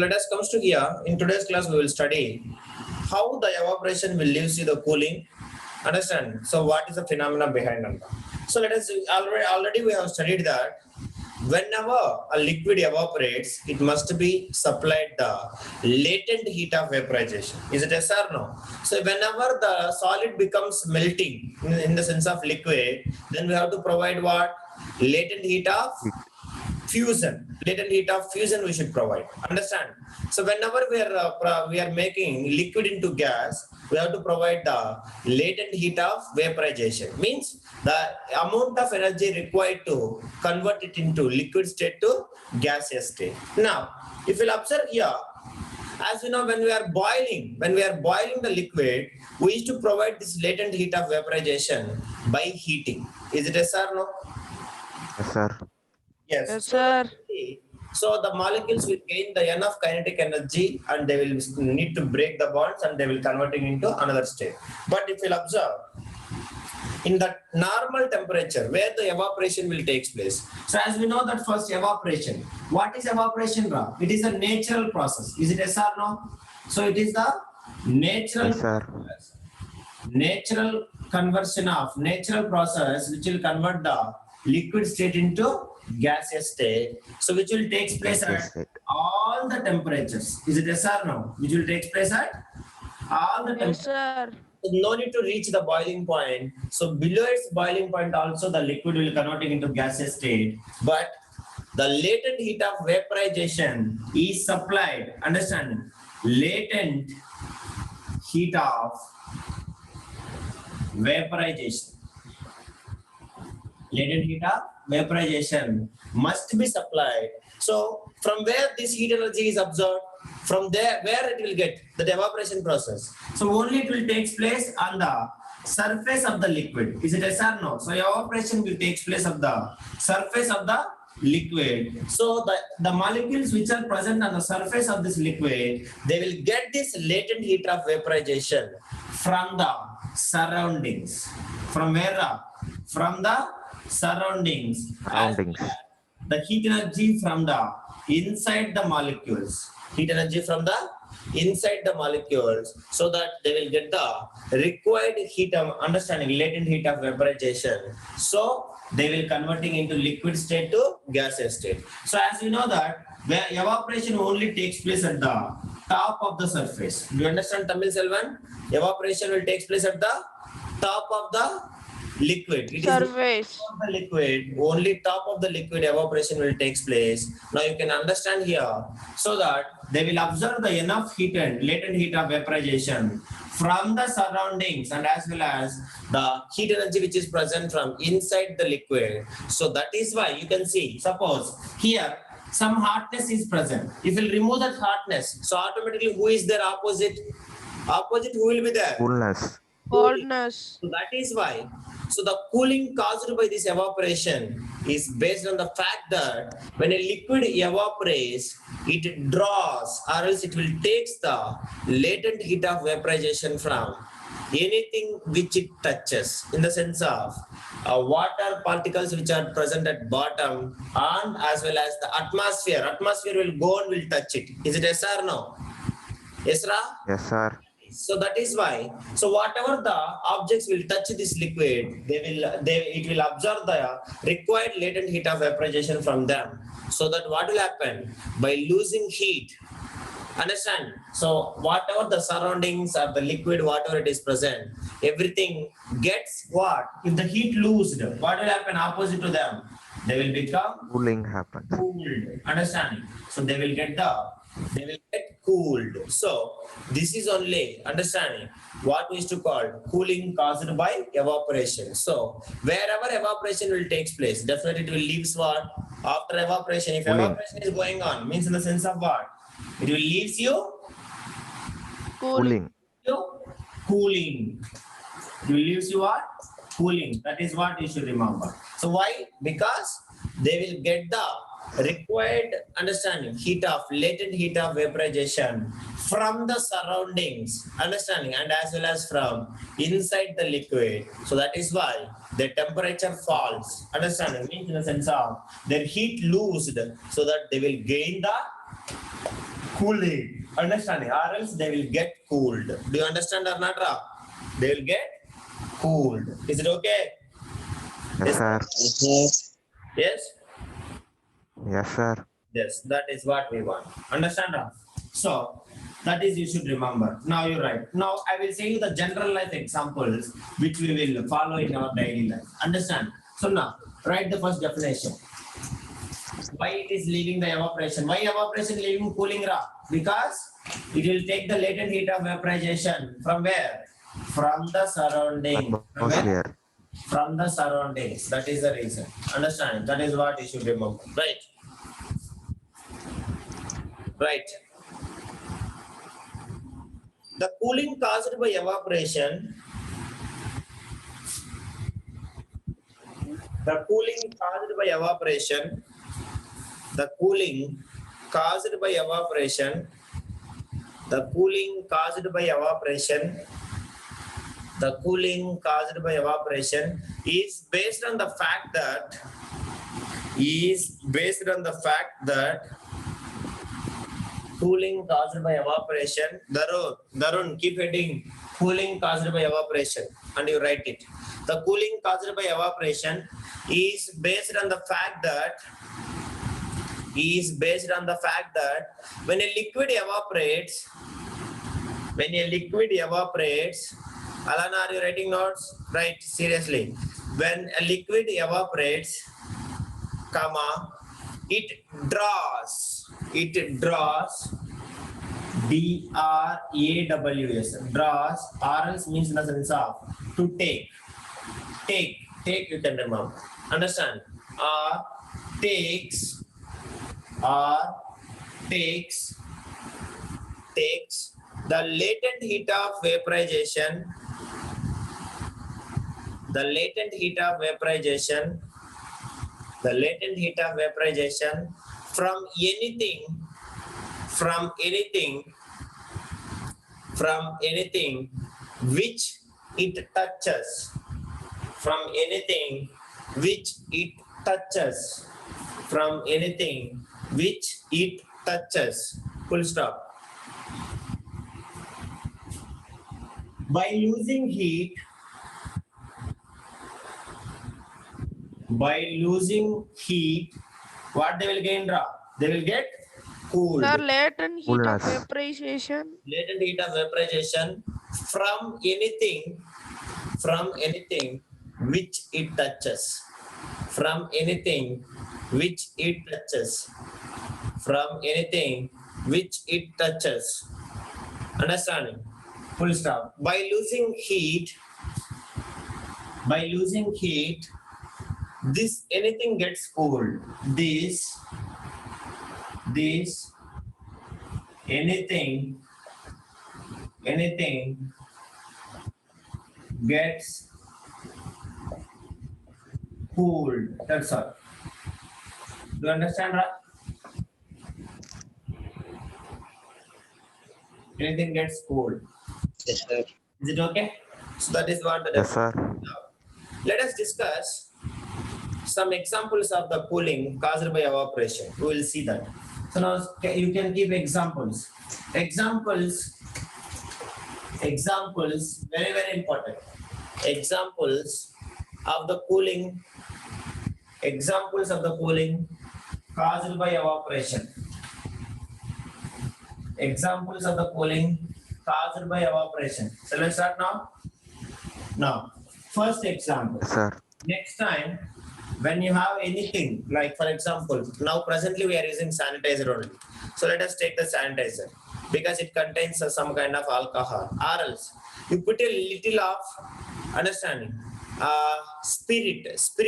let us come to here. In today's class, we will study how the evaporation will leaves you the cooling. Understand? So what is the phenomenon behind it? So let us already we have studied that whenever a liquid evaporates, it must be supplied the latent heat of vaporization. Is it yes or no? So whenever the solid becomes melting in the sense of liquid, then we have to provide what? Latent heat of fusion. Latent heat of fusion we should provide. Understand? So whenever we are making liquid into gas, we have to provide the latent heat of vaporization. Means the amount of energy required to convert it into liquid state to gaseous state. Now, if you'll observe here, as you know, when we are boiling the liquid, we used to provide this latent heat of vaporization by heating. Is it yes or no? Yes, sir. Yes. Yes, sir. So the molecules will gain the enough kinetic energy and they will need to break the bonds and they will convert it into another state. But if you'll observe, in the normal temperature where the evaporation will take place. So as we know that first evaporation. What is evaporation, Ra? It is a natural process. Is it yes or no? So it is the natural Yes, sir. process. Natural conversion of natural process which will convert the liquid state into gaseous state. So which will take place Gaseous at state. all the temperatures. Is it yes or no? Which will take place at all the temperatures. Yes, sir. No need to reach the boiling point. So below its boiling point also the liquid will convert it into gaseous state. But the latent heat of vaporization is supplied. Understand? Latent heat of vaporization. Latent heat of vaporization must be supplied. So from where this heat energy is absorbed, from there where it will get the evaporation process. So only it will take place on the surface of the liquid. Is it yes or no? So evaporation will take place of the surface of the liquid. So the molecules which are present on the surface of this liquid, they will get this latent heat of vaporization from the surroundings. From where? From the surroundings. Surroundings. The heat energy from the inside the molecules. Heat energy from the inside the molecules, so that they will get the required heat of understanding latent heat of vaporization. So they will converting into liquid state to gaseous state. So as you know that where evaporation only takes place at the top of the surface. Do you understand, Tamil Selvan? Evaporation will take place at the top of the liquid. It is Surface. of the liquid, only top of the liquid evaporation will take place. Now you can understand here, so that they will observe the enough heat and latent heat of vaporization from the surroundings and as well as the heat energy which is present from inside the liquid. So that is why you can see, suppose here some hardness is present. If you remove that hardness, so automatically who is their opposite? Opposite who will be there? Coolness. Coldness. So that is why. So the cooling caused by this evaporation is based on the fact that when a liquid evaporates, it draws or else it will takes the latent heat of vaporization from anything which it touches, in the sense of water particles which are present at bottom and as well as the atmosphere. Atmosphere will go and will touch it. Is it yes or no? Yes, Ra? Yes, sir. So that is why. So whatever the objects will touch this liquid, it will absorb the required latent heat of vaporization from them. So that what will happen? By losing heat. Understand? So whatever the surroundings or the liquid, whatever it is present, everything gets what? If the heat loosed, what will happen opposite to them? They will become Cooling happens. cooled. Understand? So they will get cooled. So this is only understanding what we used to call cooling caused by evaporation. So wherever evaporation will take place, definitely it will leaves what? After evaporation, if Cooling. evaporation is going on, means in the sense of what? It will leaves you Cooling. cooling. It will leaves you what? Cooling. That is what you should remember. So why? Because they will get the required understanding heat of latent heat of vaporization from the surroundings, understanding, and as well as from inside the liquid. So that is why the temperature falls, understanding, means in the sense of their heat loosed, so that they will gain the cooling. Understanding? Or else they will get cooled. Do you understand or not, Ra? They will get cooled. Is it okay? Yes, sir. Yes? Yes, sir. Yes, that is what we want. Understand? Ra? So, that is you should remember. Now you write. Now I will say you the general life examples which we will follow in our daily life. Understand? So now, write the first definition. Why it is leaving the evaporation? Why evaporation leaving cooling, Ra? Because it will take the latent heat of vaporization from where? From the surrounding. From where? Atmosphere. From the surroundings. That is the reason. Understand? That is what you should remember. Right. Right. The cooling caused by evaporation. The cooling caused by evaporation. The cooling caused by evaporation. The cooling caused by evaporation. The cooling caused by evaporation is based on the fact that cooling caused by evaporation. Darun, keep heading. Cooling caused by evaporation, and you write it. The cooling caused by evaporation is based on the fact that when a liquid evaporates, Alana, are you writing notes? Right, seriously. When a liquid evaporates, comma, it draws, D-R-A-W-S, draws, or else means in the sense of to take, you can remember. Understand? Takes the latent heat of vaporization, from anything which it touches, full stop. By losing heat, what they will gain, Ra? They will get cooled. Sir, latent heat of Coolness. vaporization. Latent heat of vaporization from anything which it touches. Understanding? Full stop. By losing heat, this anything gets cooled. This anything gets cooled. That's all. Do you understand, Ra? Anything gets cooled. Yes, sir. Is it okay? So that is what the Yes, sir. Let us discuss some examples of the cooling caused by evaporation. We will see that. So now you can give examples. Examples, very, very important. Examples of the cooling caused by evaporation. Examples of the cooling caused by evaporation. So let's start now. Now, first example. Yes, sir. Next time, when you have anything, like for example, now presently we are using sanitizer only. So let us take the sanitizer because it contains some kind of alcohol. Or else, you put a little of, understanding, spirit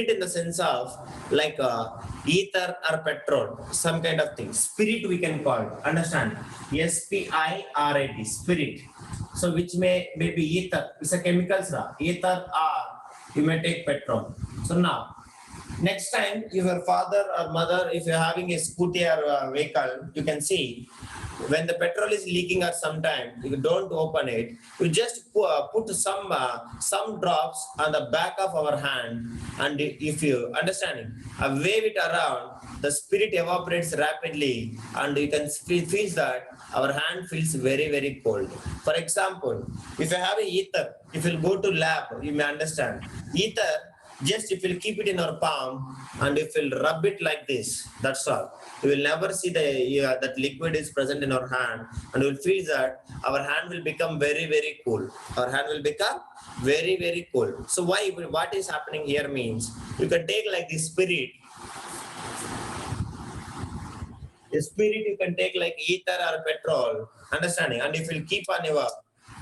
in the sense of like ether or petrol, some kind of thing. Spirit we can call it. Understand? S-P-I-R-I-T, spirit. So which may be ether. It's a chemicals, ether, or you may take petrol. So now, next time your father or mother, if you're having a scooty or a vehicle, you can see when the petrol is leaking at some time, you don't open it. You just put some drops on the back of our hand, and if you understanding, wave it around, the spirit evaporates rapidly, and you can feel that our hand feels very, very cold. For example, if you have a ether, if you go to lab, you may understand. Ether, just if you'll keep it in our palm and if you'll rub it like this, that's all. You will never see that liquid is present in our hand, and you will feel that our hand will become very, very cool. Our hand will become very, very cool. So why? What is happening here means you can take like the spirit. The spirit you can take like ether or petrol, understanding, and if you keep on your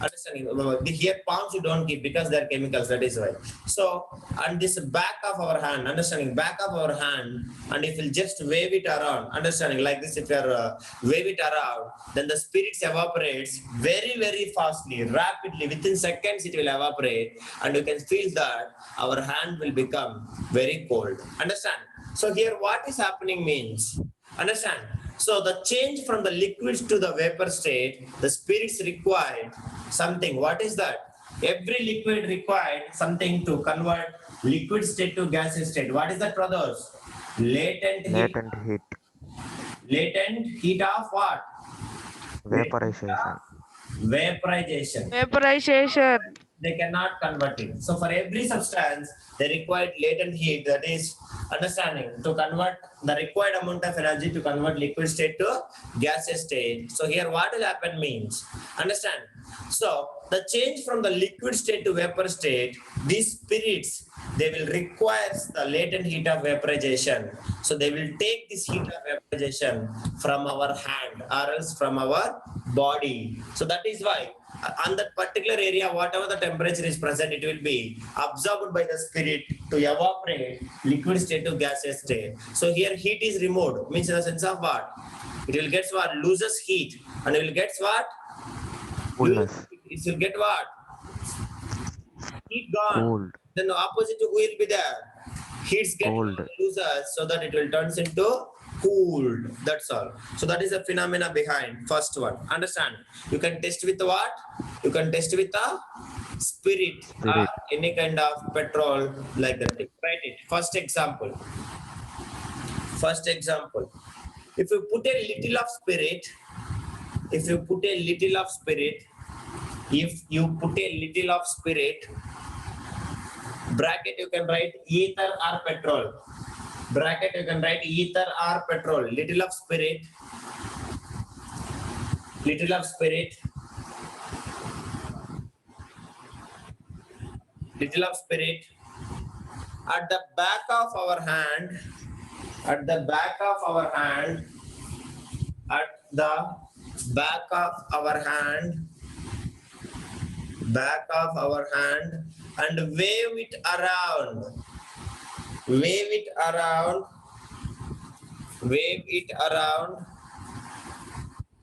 understanding, the here palms you don't keep because they're chemicals, that is why. So, and this back of our hand, understanding, back of our hand, and if you just wave it around, understanding, like this, if you're wave it around, then the spirits evaporates very, very fastly, rapidly, within seconds it will evaporate, and you can feel that our hand will become very cold. Understand? So here what is happening means, understand? So the change from the liquids to the vapor state, the spirits required something. What is that? Every liquid required something to convert liquid state to gaseous state. What is that, brothers? Latent heat. Latent heat. Latent heat of what? Vaporization. Vaporization. Vaporization. They cannot convert it. So for every substance, they require latent heat, that is understanding, to convert the required amount of energy to convert liquid state to gaseous state. So here what will happen means, understand? So the change from the liquid state to vapor state, these spirits, they will require the latent heat of vaporization. So they will take this heat of vaporization from our hand or else from our body. So that is why on that particular area, whatever the temperature is present, it will be absorbed by the spirit to evaporate liquid state to gaseous state. So here heat is removed, means in the sense of what? It will get what? Loses heat, and it will get what? Coolness. It will get what? Heat gone. Cold. Then the opposite to will be there. Heats get Cold. loses, so that it will turns into cooled. That's all. So that is the phenomena behind first one. Understand? You can test with what? You can test with a spirit, or any kind of petrol, like that. Write it. First example. First example. If you put a little of spirit, if you put a little of spirit, if you put a little of spirit, bracket you can write ether or petrol. Bracket you can write ether or petrol. Little of spirit, little of spirit, little of spirit. At the back of our hand, at the back of our hand, at the back of our hand, back of our hand, and wave it around. Wave it around. Wave it around.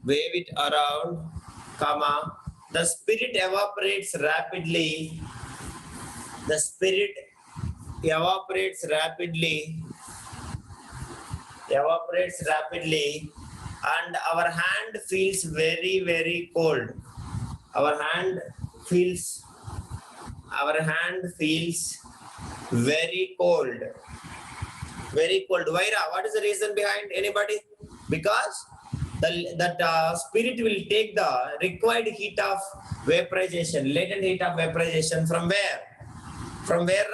Wave it around, comma. The spirit evaporates rapidly. The spirit evaporates rapidly. Evaporates rapidly, and our hand feels very, very cold. Our hand feels very cold. Very cold. Vaira, what is the reason behind? Anybody? Because that spirit will take the required heat of vaporization, latent heat of vaporization from where? From where,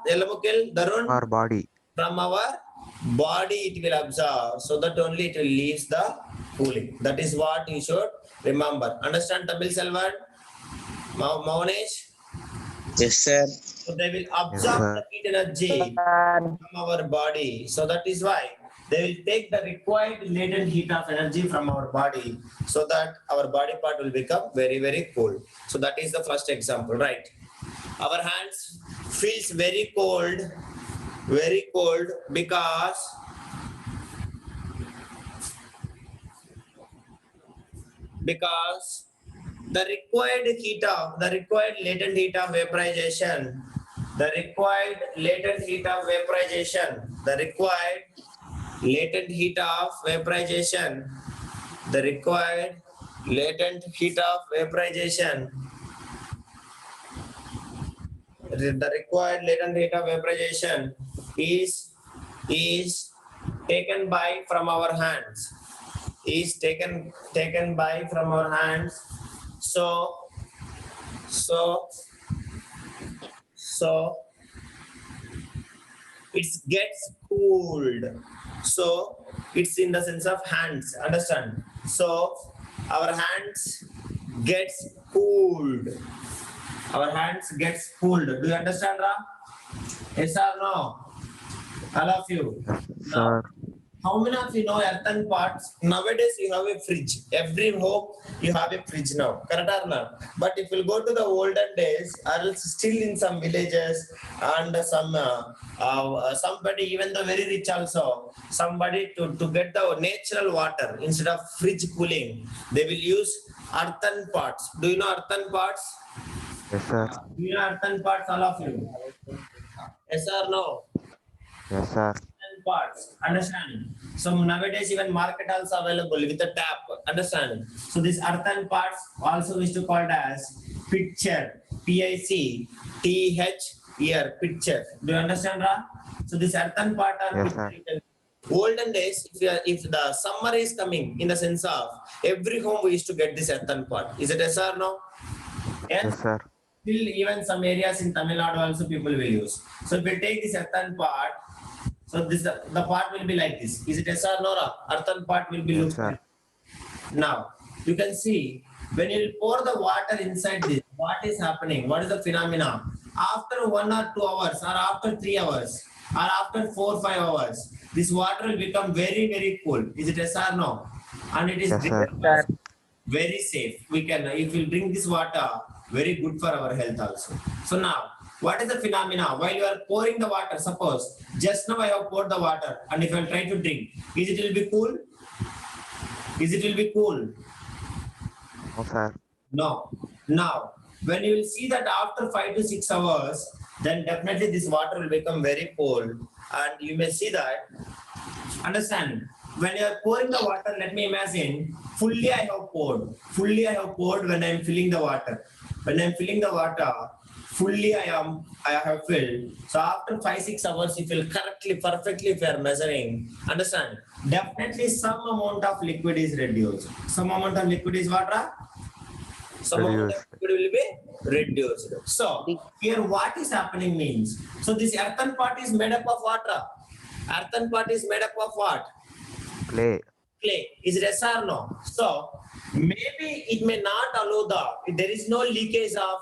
Elamukil, Darun? Our body. From our body it will absorb, so that only it will leave the cooling. That is what you should remember. Understand, Tamil Selvan? Maunesh? Yes, sir. So they will absorb the heat energy from our body. So that is why they will take the required latent heat of energy from our body, so that our body part will become very, very cold. So that is the first example, right? Our hands feels very cold because the required latent heat of vaporization, the required latent heat of vaporization the required latent heat of vaporization, the required latent heat of vaporization is taken by from our hands, is taken by from our hands. So it gets cooled. So it's in the sense of hands, understand? So our hands gets cooled. Our hands gets cooled. Do you understand, Ra? Yes or no? All of you. Sir. How many of you know earthen pots? Nowadays you have a fridge. Every home you have a fridge now. Correct or not? But if you go to the olden days, or else still in some villages and somebody, even the very rich also, somebody to get the natural water instead of fridge cooling, they will use earthen pots. Do you know earthen pots? Yes, sir. Do you know earthen pots, all of you? Yes or no? Yes, sir. Parts, understand? So nowadays even market also available with a tap, understand? So this earthen parts also is to called as pitcher, P-I-C-T-H-E-R, pitcher. Do you understand, Ra? So this earthen part are Yes, sir. olden days, if the summer is coming, in the sense of every home we used to get this earthen pot. Is it yes or no? Yes, sir. Still even some areas in Tamil Nadu also people will use. So if we take this earthen part, so this the part will be like this. Is it yes or no? Earthen part will be Yes, look sir. like. Now you can see when you pour the water inside this, what is happening? What is the phenomena? After 1 or 2 hours, or after 3 hours, or after 4 or 5 hours, this water will become very, very cool. Is it yes or no? And it is Yes, sir. very safe. We can, if we drink this water, very good for our health also. So now, what is the phenomena? While you are pouring the water, suppose just now I have poured the water, and if I try to drink, is it will be cool? Is it will be cool? No, sir. No. Now, when you will see that after 5 to 6 hours, then definitely this water will become very cold, and you may see that. Understand? When you are pouring the water, let me imagine, fully I have poured. Fully I have poured when I am filling the water. When I am filling the water, fully I have filled. So after 5-6 hours, if you correctly, perfectly, if you are measuring, understand? Definitely some amount of liquid is reduced. Some amount of liquid is what? Some amount of Reduced. liquid will be reduced. So here what is happening means, so this earthen pot is made up of water. Earthen pot is made up of what? Clay. Clay. Is it yes or no? So maybe it may not allow there is no leakage of,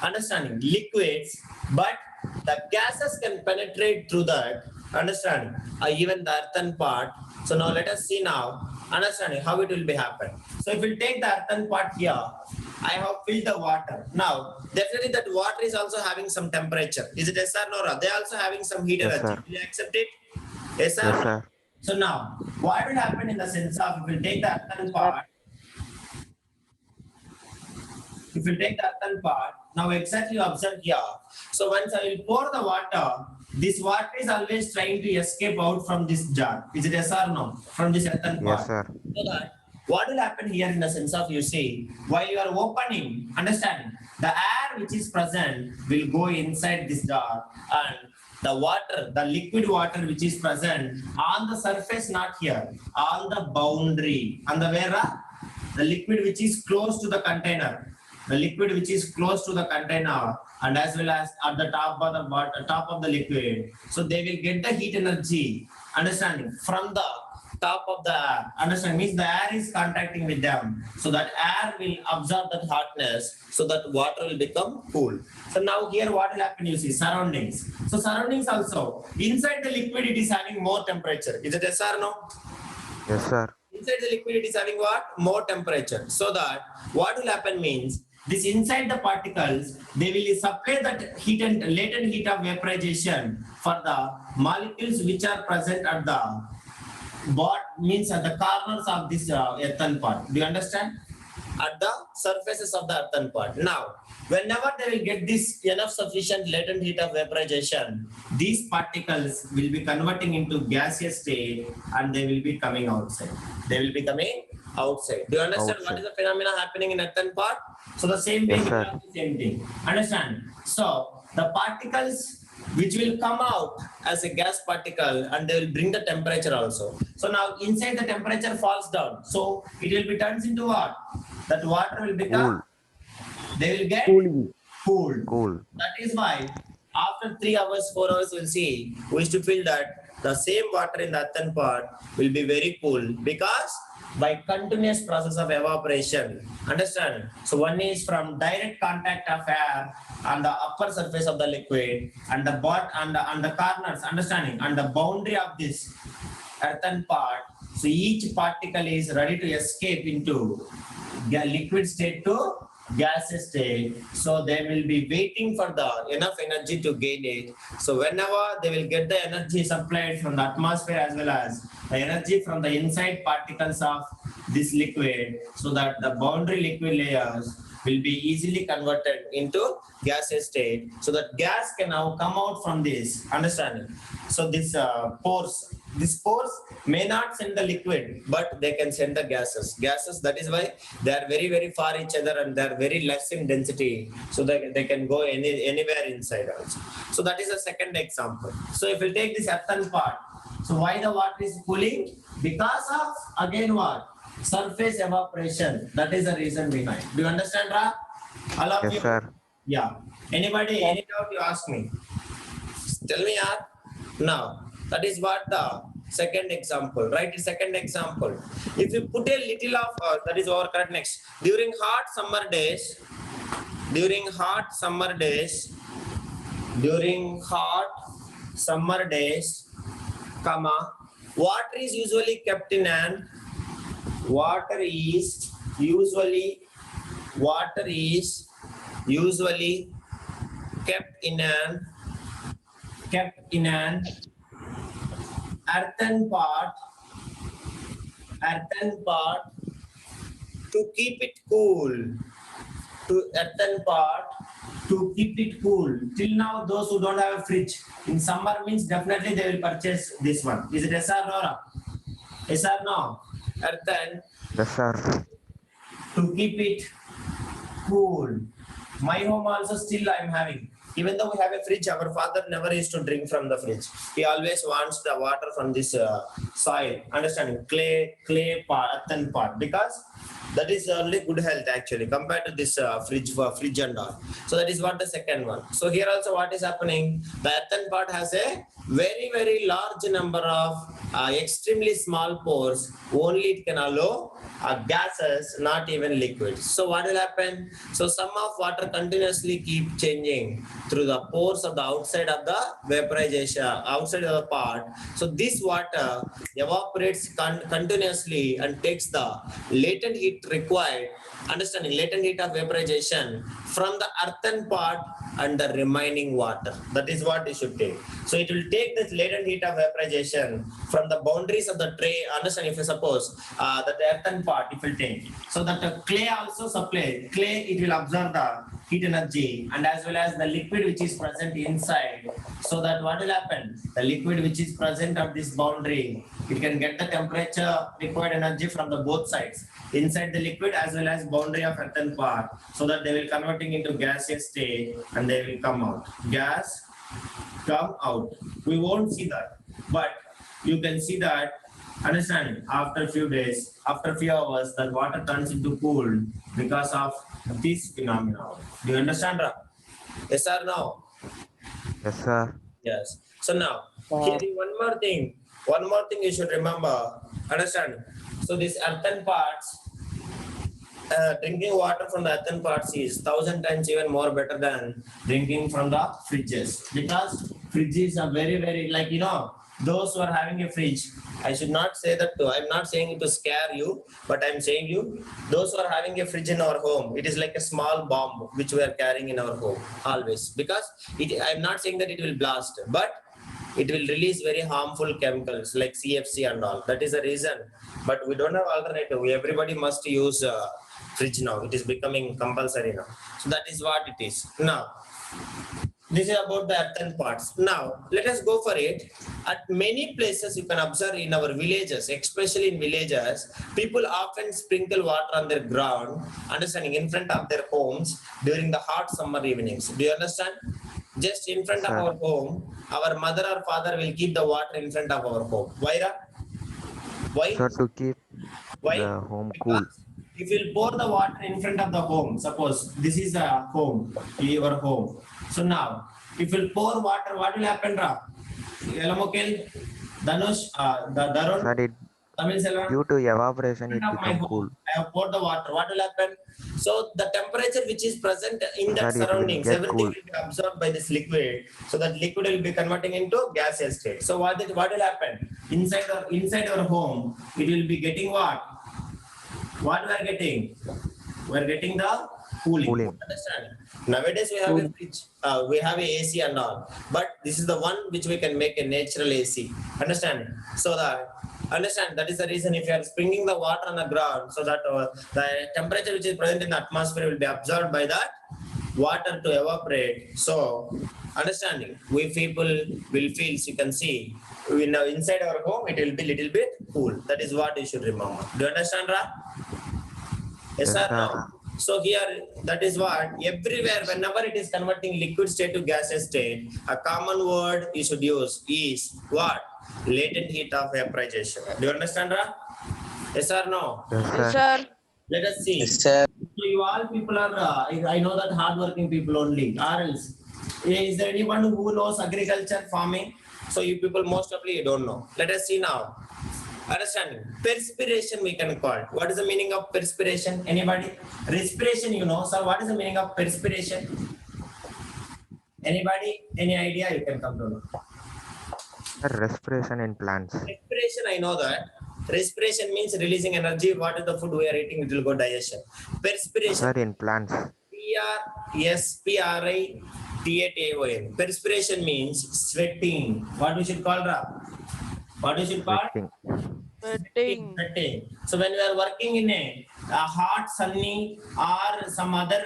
understanding, liquids, but the gases can penetrate through that, understanding, even the earthen part. So now let us see now, understanding how it will be happen. So if we take the earthen part here, I have filled the water. Now definitely that water is also having some temperature. Is it yes or no? They also having some heat Yes, energy. sir. Will you accept it? Yes or Yes, no? sir. So now, what will happen in the sense of, if we take the earthen part, now exactly observe here. So once I will pour the water, this water is always trying to escape out from this jar. Is it yes or no? From this earthen part. Yes, sir. So that what will happen here in the sense of, you see, while you are opening, understand, the air which is present will go inside this jar, and the water, the liquid water which is present on the surface, not here, on the boundary, on the where the liquid which is close to the container, the liquid which is close to the container, and as well as at the top of the top of the liquid. So they will get the heat energy, understanding, from the top of the air. Understand, means the air is contacting with them, so that air will absorb that hotness, so that water will become cool. So now here what will happen, you see, surroundings. So surroundings also, inside the liquid it is having more temperature. Is it yes or no? Yes, sir. Inside the liquid it is having what? More temperature. So that what will happen means, this inside the particles, they will supply that heat and latent heat of vaporization for the molecules which are present at the means at the corners of this earthen pot. Do you understand? At the surfaces of the earthen pot. Now, whenever they will get this enough sufficient latent heat of vaporization, these particles will be converting into gaseous state, and they will be coming outside. They will be coming outside. Do you understand what Outside. is the phenomena happening in earthen part? So the same way Yes, we sir. have the same thing. Understand? So the particles which will come out as a gas particle and they will bring the temperature also. So now inside the temperature falls down. So it will be turns into what? That water will become, they will get Cooling. cooled. Cool. That is why after 3 hours, 4 hours, we'll see, we used to feel that the same water in the earthen part will be very cool because by continuous process of evaporation. Understand? So one is from direct contact of air on the upper surface of the liquid and the bot and the corners, understanding, and the boundary of this earthen part. So each particle is ready to escape into liquid state to gaseous state. So they will be waiting for the enough energy to gain it. So whenever they will get the energy supplied from the atmosphere as well as the energy from the inside particles of this liquid, so that the boundary liquid layers will be easily converted into gaseous state, so that gas can now come out from this. Understanding? So this pores may not send the liquid, but they can send the gases. That is why they are very, very far each other and they are very less in density. So that they can go anywhere inside also. So that is the second example. So if we take this earthen part, so why the water is cooling? Because of, again, what? Surface evaporation. That is the reason behind. Do you understand, Ra? All of you? Yes, sir. Yeah. Anybody, any doubt you ask me? Tell me, yaar. Now, that is what the second example, right? The second example. If you put a little of, that is our correct next. During hot summer days, comma, water is usually kept in an, water is usually kept in an earthen part to keep it cool. Till now, those who don't have a fridge, in summer means definitely they will purchase this one. Is it yes or no? Yes or no? Earthen Yes, sir. to keep it cool. My home also still I am having. Even though we have a fridge, our father never used to drink from the fridge. He always wants the water from this soil. Understanding? Clay part, earthen part, because that is only good health actually compared to this fridge and all. So that is what the second one. So here also what is happening? The earthen part has a very, very large number of extremely small pores. Only it can allow gases, not even liquids. So what will happen? So some of water continuously keep changing through the pores of the outside of the vaporization, outside of the part. So this water evaporates continuously and takes the latent heat required, understanding, latent heat of vaporization from the earthen part and the remaining water. That is what it should take. So it will take this latent heat of vaporization from the boundaries of the tray. Understand, if you suppose that the earthen part, if you take, so that the clay also supply, clay, it will absorb the heat energy and as well as the liquid which is present inside. So that what will happen? The liquid which is present at this boundary, it can get the temperature required energy from the both sides, inside the liquid as well as boundary of earthen part, so that they will converting into gaseous state and they will come out. Gas come out. We won't see that, but you can see that. Understanding, after a few days, after a few hours, that water turns into cool because of this phenomenon. Do you understand, Ra? Yes or no? Yes, sir. Yes. So now, here is one more thing you should remember. Understand? So these earthen parts, drinking water from the earthen parts is 1,000 times even more better than drinking from the fridges, because fridges are very, very, like, those who are having a fridge, I should not say that I'm not saying it to scare you, but I'm saying you, those who are having a fridge in our home, it is like a small bomb which we are carrying in our home always, because I'm not saying that it will blast, but it will release very harmful chemicals like CFC and all. That is the reason. But we don't have alternative. Everybody must use fridge now. It is becoming compulsory now. So that is what it is. Now, This is about the earthen parts. Now, let us go for it. At many places you can observe in our villages, especially in villages, people often sprinkle water on their ground, understanding in front of their homes during the hot summer evenings. Do you understand? Just in front of Sir. our home, our mother or father will keep the water in front of our home. Why? Why? Sir, to keep Why? the home cool. Because if you pour the water in front of the home, suppose this is a home, your home. So now, if you pour water, what will happen, Ra? Elamokil, Danush, Darun, Sir, it Tamil Selvan, due to evaporation in it front of my become home, cool. I have poured the water. What will happen? So the temperature which is present in that Sir, it will surroundings, get everything cool. will be absorbed by this liquid. So that liquid will be converting into gaseous state. So what will happen? Inside our home, it will be getting what? What we are getting? We are getting the cooling. Cooling. Understand? Nowadays we have a fridge, we have a AC and all, but this is the one which we can make a natural AC. Understand? So that that is the reason if you are sprinkling the water on the ground, so that the temperature which is present in the atmosphere will be absorbed by that water to evaporate. So understanding, we people will feel, you can see, we now inside our home it will be little bit cool. That is what you should remember. Do you understand, Ra? Yes, Yes, sir. sir. No. So here, that is what everywhere, whenever it is converting liquid state to gaseous state, a common word you should use is what? Latent heat of vaporization. Do you understand, Ra? Yes or no? Yes, Yes, sir. sir. Let us see. Yes, sir. So you all people are, I know that hardworking people only, or else. Is there anyone who knows agriculture, farming? So you people most probably you don't know. Let us see now. Understanding. Perspiration we can call it. What is the meaning of perspiration? Anybody? Respiration, you know. So what is the meaning of perspiration? Anybody? Any idea? You can come to know. Sir, respiration in plants. Respiration, I know that. Respiration means releasing energy. What is the food we are eating? It will go digestion. Perspiration. Sir, in plants. Perspiration. Perspiration means sweating. What we should call, Ra? What we should call? Sweating. Sweating. So when we are working in a hot, sunny, or some other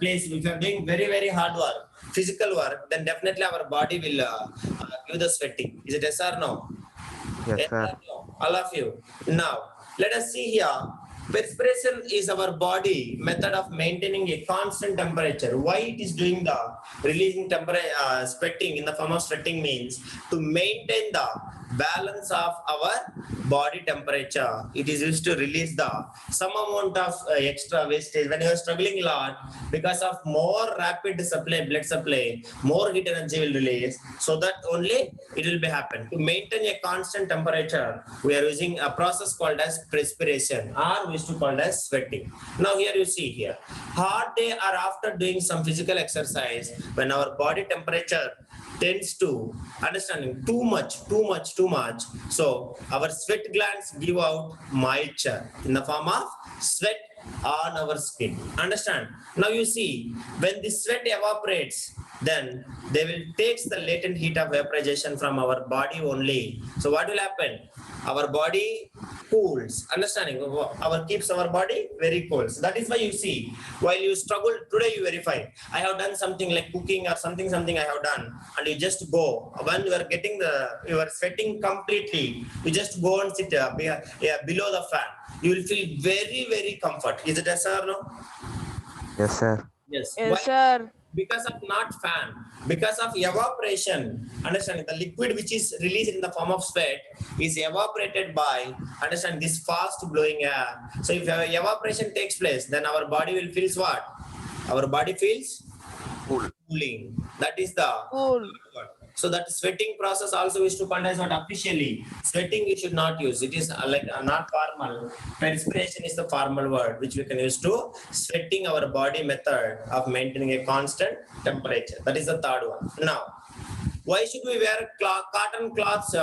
place, if you are doing very, very hard work, physical work, then definitely our body will give the sweating. Is it yes or no? Yes, sir. No. All of you. Now, let us see here. Perspiration is our body method of maintaining a constant temperature. Why it is doing the releasing temperature, sweating in the form of sweating means to maintain the balance of our body temperature. It is used to release the some amount of extra wastage when you are struggling a lot because of more rapid supply, blood supply, more heat energy will release. So that only it will be happen. To maintain a constant temperature, we are using a process called as perspiration, or we used to call as sweating. Now here you see here, hard day or after doing some physical exercise, when our body temperature tends to understanding too much. So our sweat glands give out moisture in the form of sweat on our skin. Understand? Now you see, when the sweat evaporates, then they will take the latent heat of vaporization from our body only. So what will happen? Our body cools. Understanding? Our keeps our body very cold. So that is why you see, while you struggle today, you verify. I have done something like cooking or something I have done, and you just go. When you are getting you are sweating completely, you just go and sit below the fan. You will feel very, very comfort. Is it yes or no? Yes, sir. Yes. Yes, Why? sir. Because of not fan, because of evaporation. Understand, the liquid which is released in the form of sweat is evaporated by, understand, this fast blowing air. So if evaporation takes place, then our body will feels what? Our body feels cooling. That is the Cool. so that sweating process also is to conduct what officially. Sweating we should not use. It is not formal. Perspiration is the formal word which we can use to sweating our body method of maintaining a constant temperature. That is the third one. Now, why should we wear cotton cloths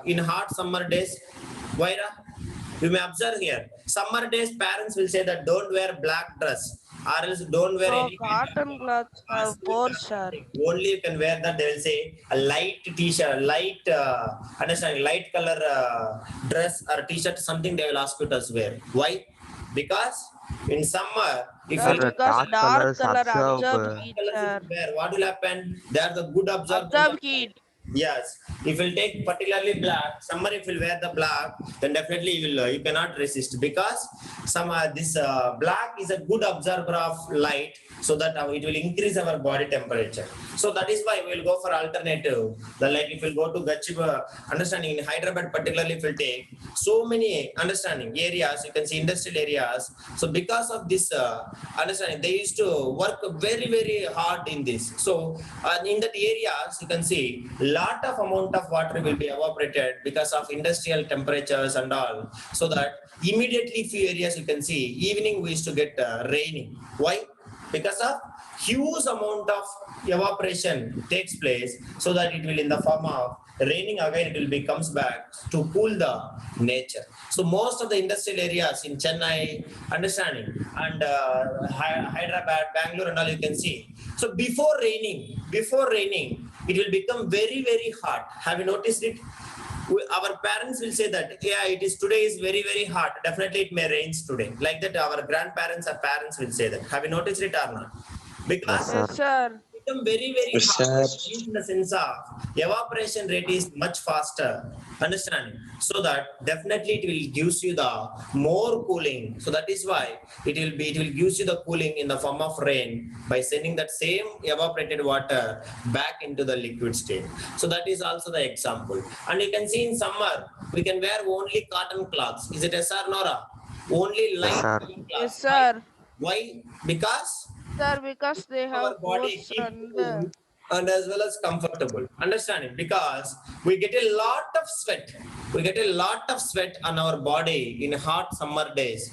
in hot summer days? Why? You may observe here. Summer days, parents will say that don't wear black dress, or else don't wear So any cotton cloths have pores, sir. only you can wear that. They will say a light t-shirt, light understanding, light color dress or t-shirt, something they will ask you to wear. Why? Because in summer, if Sir, you because dark dark colors color absorb, absorb heat, colors sir. is there, what will happen? They are the good absorbers Absorb of light. heat. Yes, if you take particularly black, summer if you wear the black, then definitely you cannot resist because this black is a good absorber of light, so that it will increase our body temperature. So that is why we will go for alternative. The like if you go to Gachiba, understanding in Hyderabad particularly, if you take so many understanding areas, you can see industrial areas. So because of this understanding, they used to work very hard in this. So in that areas, you can see lot of amount of water will be evaporated because of industrial temperatures and all. So that immediately few areas you can see evening we used to get raining. Why? Because of huge amount of evaporation takes place, so that it will in the form of raining again, it will be comes back to cool the nature. So most of the industrial areas in Chennai, understanding, and Hyderabad, Bangalore and all, you can see. So before raining, it will become very hot. Have you noticed it? Our parents will say that, yeah, it is today is very hot, definitely it may rains today, like that. Our grandparents or parents will say that. Have you noticed it or not? Because yes, sir. Yes, sir. become very Yes, hot, sir. means in the sense of evaporation rate is much faster, understanding, so that definitely it will gives you the more cooling. So that is why it will gives you the cooling in the form of rain by sending that same evaporated water back into the liquid state. So that is also the example. And you can see in summer we can wear only cotton cloths. Is it SR Nora? Only Yes, light sir. cotton Yes, cloths. sir. Why? Because Sir, because they our have body pores keep and cool and as well as comfortable, understanding, because we get a lot of sweat, on our body in hot summer days,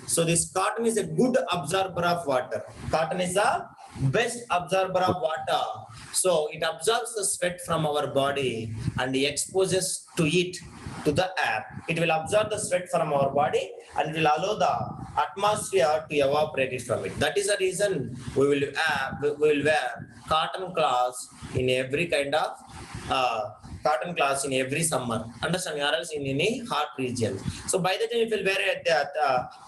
so this cotton is a good absorber of water. Cotton is the best absorber of water, so it absorbs the sweat from our body and exposes to it, to the air. It will absorb the sweat from our body and will allow the atmosphere to evaporate it from it. That is the reason we will wear cotton cloths in every kind of cotton cloths in every summer. Understand? Or else in any hot region. So by the time if you wear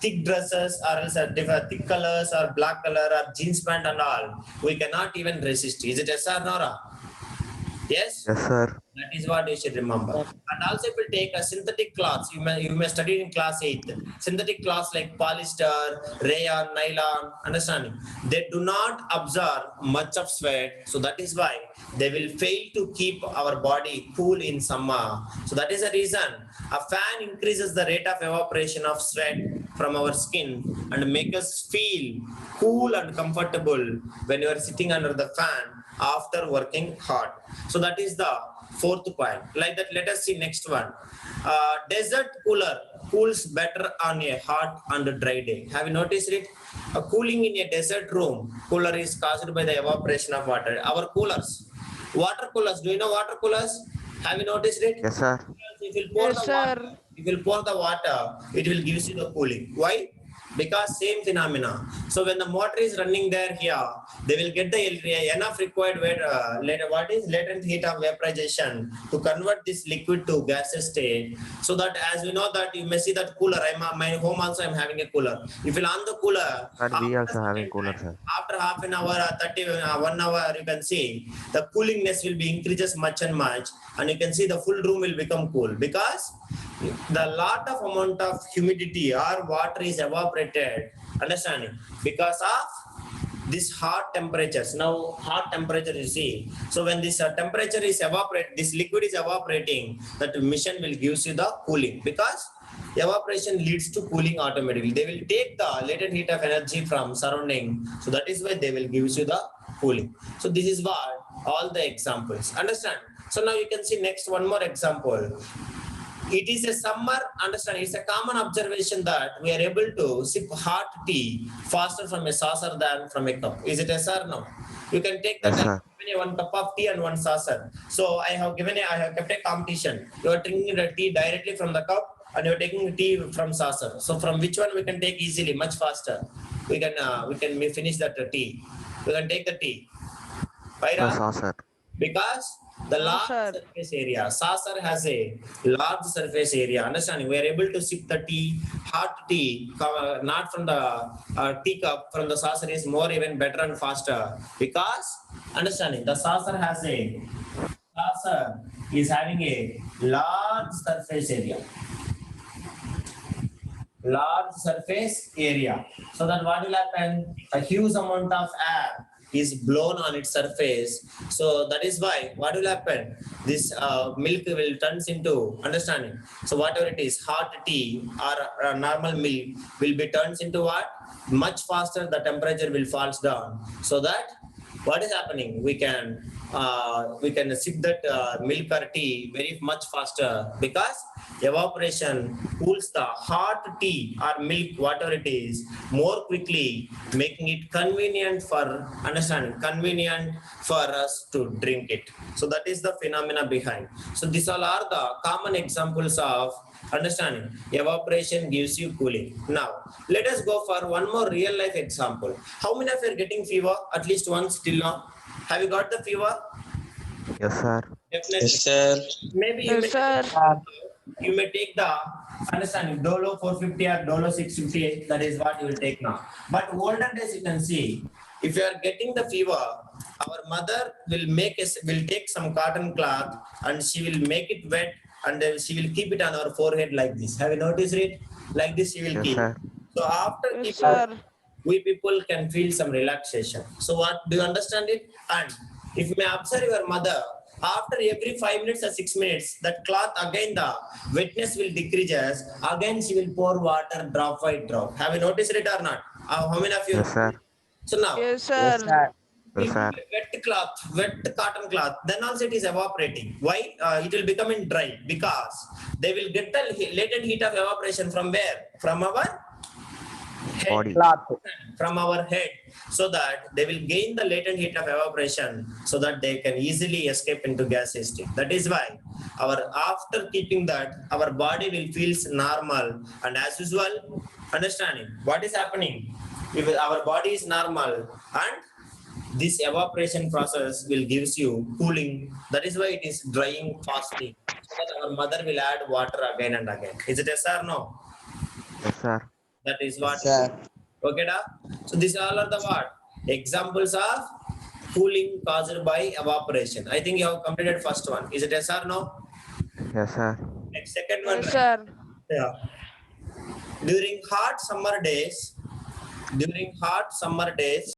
thick dresses or else thick colors or black color or jeans pant and all, we cannot even resist. Is it yes or Nora? Yes. Yes, sir. That is what you should remember. And also, if you take a synthetic cloths, you may study in class 8th. Synthetic cloths like polyester, rayon, nylon, understanding? They do not absorb much of sweat. So that is why they will fail to keep our body cool in summer. So that is the reason a fan increases the rate of evaporation of sweat from our skin and make us feel cool and comfortable when you are sitting under the fan after working hard. So that is the fourth point. Like that, let us see next one. Desert cooler cools better on a hot and dry day. Have you noticed it? A cooling in a desert room cooler is caused by the evaporation of water. Our coolers, water coolers. Do you know water coolers? Have you noticed it? Yes, sir. If you pour yes, the water, sir. it will give you the cooling. Why? Because same phenomena. So when the motor is running there here, they will get the enough required latent heat of vaporization to convert this liquid to gaseous state. So that as we know that you may see that cooler. My home also I'm having a cooler. If you on the cooler, But we also having cooler, sir. after half an hour or 30 1 hour, you can see the coolingness will be increases much, and you can see the full room will become cool because the lot of amount of humidity or water is evaporated, understanding, because of this hot temperatures. Now hot temperature you see, so when this temperature is this liquid is evaporating, that mission will gives you the cooling, because evaporation leads to cooling automatically. They will take the latent heat of energy from surrounding, so that is why they will give you the cooling. So this is what all the examples, understand. So now you can see next one more example. It is a summer, understand, it's a common observation that we are able to sip hot tea faster from a saucer than from a cup. Is it yes or no? You can take that Yes, sir. one cup of tea and one saucer. So I have kept a competition. You are drinking the tea directly from the cup and you are taking tea from saucer. So from which one we can take easily, much faster? We can finish that tea. We can take the tea. The Paira? saucer. Because The No, large sir. surface area. Saucer has a large surface area. Understanding? We are able to sip the tea, hot tea, not from the teacup, from the saucer is more even better and faster. Because, understanding, the saucer is having a large surface area. Large surface area. So that what will happen? A huge amount of air is blown on its surface. So that is why what will happen? This milk will turns into, understanding. So whatever it is, hot tea or normal milk will be turns into what? Much faster the temperature will falls down. So that what is happening? We can sip that milk or tea very much faster because evaporation cools the hot tea or milk, whatever it is, more quickly, making it convenient for convenient for us to drink it. So that is the phenomena behind. So these all are the common examples of understanding. Evaporation gives you cooling. Now let us go for one more real life example. How many of you are getting fever at least once till now? Have you got the fever? Yes, sir. Definitely. Yes, sir. Maybe Yes, sir. you may take the understanding Dolo 450 or Dolo 650. That is what you will take now. But olden days you can see, if you are getting the fever, our mother will take some cotton cloth and she will make it wet and then she will keep it on our forehead like this. Have you noticed it? Like this she will Yes, keep. sir. So after Yes, keeping, sir. we people can feel some relaxation. So what do you understand it? And if you may observe your mother, after every 5 minutes or 6 minutes, that cloth again the wetness will decreases. Again she will pour water drop by drop. Have you noticed it or not? How many of you? Yes, sir. So now, Yes, Yes, sir. sir. Yes, sir. wet cloth, wet cotton cloth, then also it is evaporating. Why? It will becoming dry because they will get the latent heat of evaporation from where? From our head. Body. From our head, so that they will gain the latent heat of evaporation so that they can easily escape into gaseous state. That is why after keeping that, our body will feels normal, and as usual, understanding what is happening, if our body is normal and this evaporation process will gives you cooling. That is why it is drying fastly, so that our mother will add water again and again. Is it yes or no? Yes, sir. That is what. Yes, sir. Okay, da? So these all are the what? Examples of cooling caused by evaporation. I think you have completed first one. Is it yes or no? Yes, sir. Next, second one. Yes, sir. Yeah. During hot summer days,